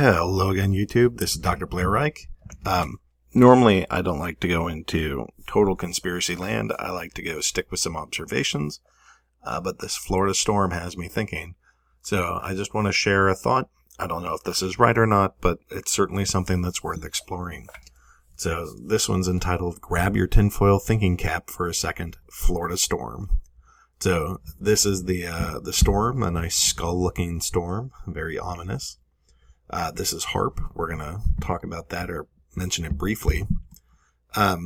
Hello again, YouTube. This is Dr. Blair Reich. Normally, I don't like to go into total conspiracy land. I like to go stick with some observations. But this Florida storm has me thinking. So I just want to share a thought. I don't know if this is right or not, but it's certainly something that's worth exploring. So this one's entitled, Grab Your Tinfoil Thinking Cap for a Second, Florida Storm. So this is the storm, a nice skull-looking storm, very ominous. This is HAARP. We're going to talk about that or mention it briefly. I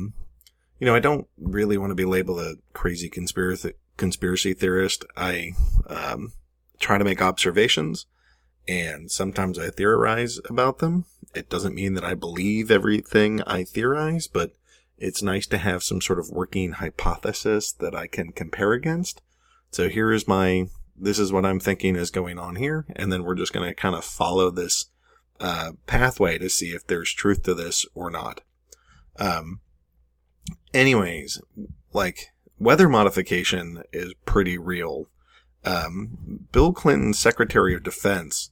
don't really want to be labeled a crazy conspiracy theorist. I try to make observations, and sometimes I theorize about them. It doesn't mean that I believe everything I theorize, but it's nice to have some sort of working hypothesis that I can compare against. So this is what I'm thinking is going on here, and then we're just going to kind of follow this pathway to see if there's truth to this or not. Anyways, weather modification is pretty real. Bill Clinton's Secretary of Defense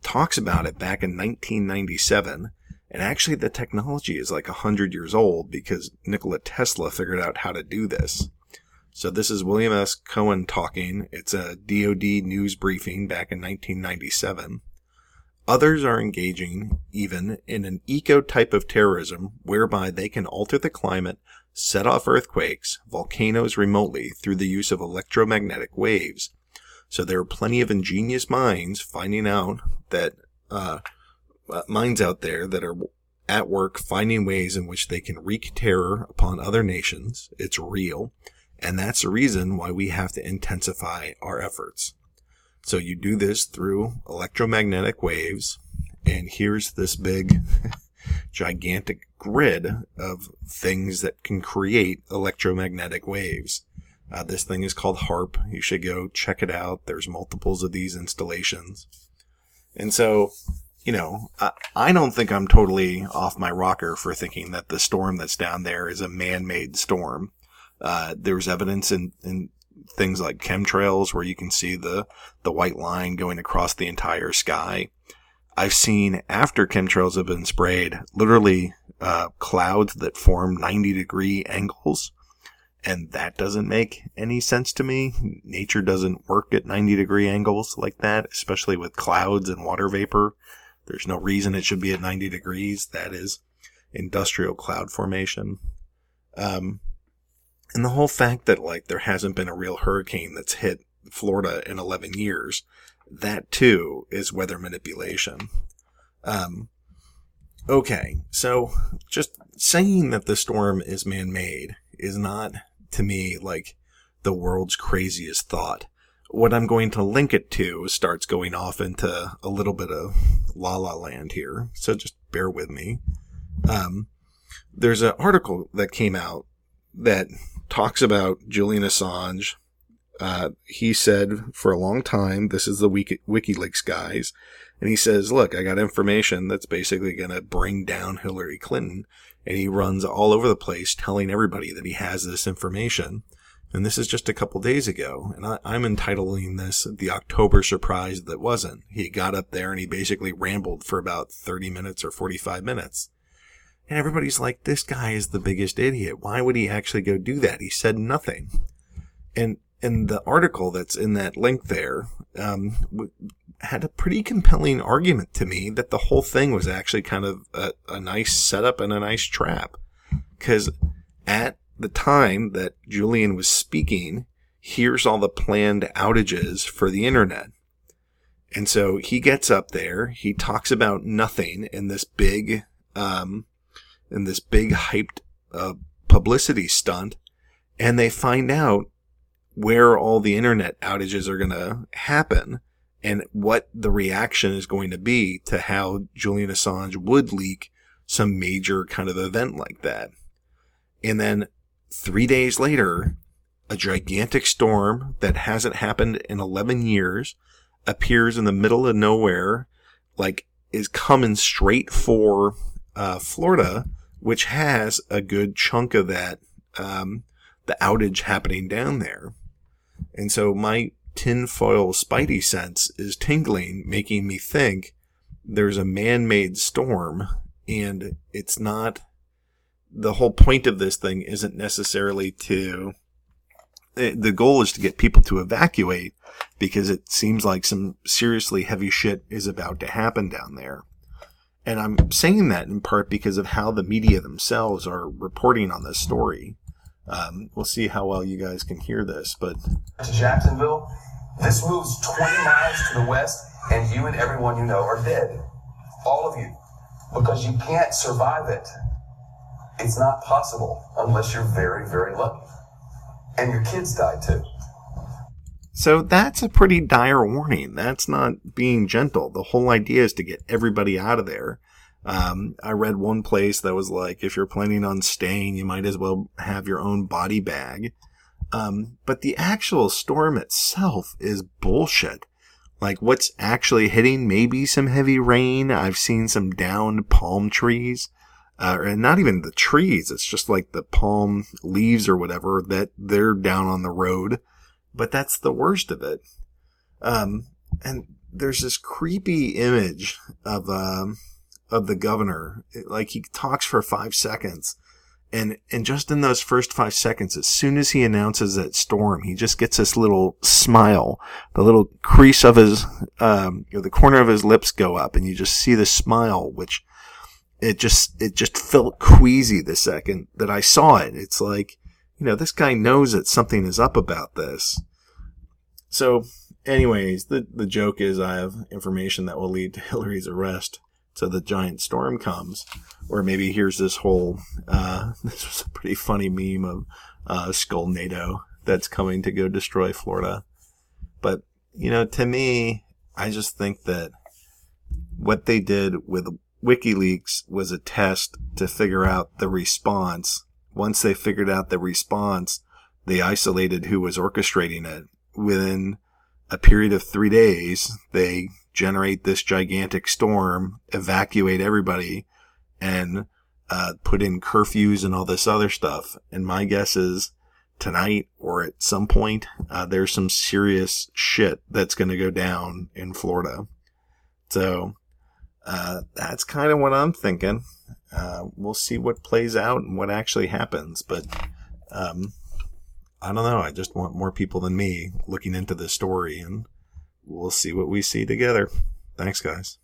talks about it back in 1997, and actually the technology is 100 years old because Nikola Tesla figured out how to do this. So this is William S. Cohen talking. It's a DoD news briefing back in 1997. Others are engaging even in an eco-type of terrorism whereby they can alter the climate, set off earthquakes, volcanoes remotely through the use of electromagnetic waves. So there are plenty of ingenious minds finding out that, minds out there that are at work finding ways in which they can wreak terror upon other nations. It's real. And that's the reason why we have to intensify our efforts. So you do this through electromagnetic waves, and here's this big, gigantic grid of things that can create electromagnetic waves. This thing is called HAARP. You should go check it out. There's multiples of these installations. And so, I don't think I'm totally off my rocker for thinking that the storm that's down there is a man-made storm. There's evidence in things like chemtrails where you can see the white line going across the entire sky. I've seen, after chemtrails have been sprayed, literally clouds that form 90-degree angles. And that doesn't make any sense to me. Nature doesn't work at 90-degree angles like that, especially with clouds and water vapor. There's no reason it should be at 90 degrees. That is industrial cloud formation. And the whole fact that, there hasn't been a real hurricane that's hit Florida in 11 years, that too is weather manipulation. Okay, so just saying that the storm is man-made is not, to me, the world's craziest thought. What I'm going to link it to starts going off into a little bit of la-la land here, so just bear with me. There's an article that came out that talks about Julian Assange. He said for a long time, this is the WikiLeaks guys, and he says, look, I got information that's basically going to bring down Hillary Clinton, and he runs all over the place telling everybody that he has this information. And this is just a couple days ago, and I'm entitling this the October surprise that wasn't. He got up there and he basically rambled for about 30 minutes or 45 minutes. And everybody's like, this guy is the biggest idiot. Why would he actually go do that? He said nothing. And the article that's in that link there had a pretty compelling argument to me that the whole thing was actually kind of a nice setup and a nice trap. Because at the time that Julian was speaking, here's all the planned outages for the internet. And so he gets up there, he talks about nothing in this big hyped publicity stunt, and they find out where all the internet outages are going to happen and what the reaction is going to be to how Julian Assange would leak some major kind of event like that. And then 3 days later, a gigantic storm that hasn't happened in 11 years appears in the middle of nowhere, is coming straight for Florida, which has a good chunk of that, the outage happening down there. And so my tinfoil spidey sense is tingling, making me think there's a man-made storm, and it's not, the whole point of this thing isn't necessarily the goal is to get people to evacuate, because it seems like some seriously heavy shit is about to happen down there. And I'm saying that in part because of how the media themselves are reporting on this story. We'll see how well you guys can hear this, but... To Jacksonville, this moves 20 miles to the west, and you and everyone you know are dead. All of you. Because you can't survive it. It's not possible unless you're very, very lucky. And your kids die too. So that's a pretty dire warning. That's not being gentle. The whole idea is to get everybody out of there. I read one place that was like, if you're planning on staying, you might as well have your own body bag. But the actual storm itself is bullshit. Like, what's actually hitting? Maybe some heavy rain. I've seen some downed palm trees. And not even the trees. It's just like the palm leaves or whatever that they're down on the road. But that's the worst of it. And there's this creepy image of the governor. Like, he talks for 5 seconds. And just in those first 5 seconds, as soon as he announces that storm, he just gets this little smile. The little crease of his, the corner of his lips go up, and you just see the smile, which it just felt queasy the second that I saw it. It's like, this guy knows that something is up about this. So, anyways, the joke is I have information that will lead to Hillary's arrest. So the giant storm comes, or maybe here's this whole, this was a pretty funny meme of Skull NATO that's coming to go destroy Florida. But, to me, I just think that what they did with WikiLeaks was a test to figure out the response. Once they figured out the response, they isolated who was orchestrating it. Within a period of 3 days, they generate this gigantic storm, evacuate everybody, and put in curfews and all this other stuff. And my guess is tonight or at some point, there's some serious shit that's going to go down in Florida. So that's kind of what I'm thinking. We'll see what plays out and what actually happens. But I don't know. I just want more people than me looking into this story, and we'll see what we see together. Thanks, guys.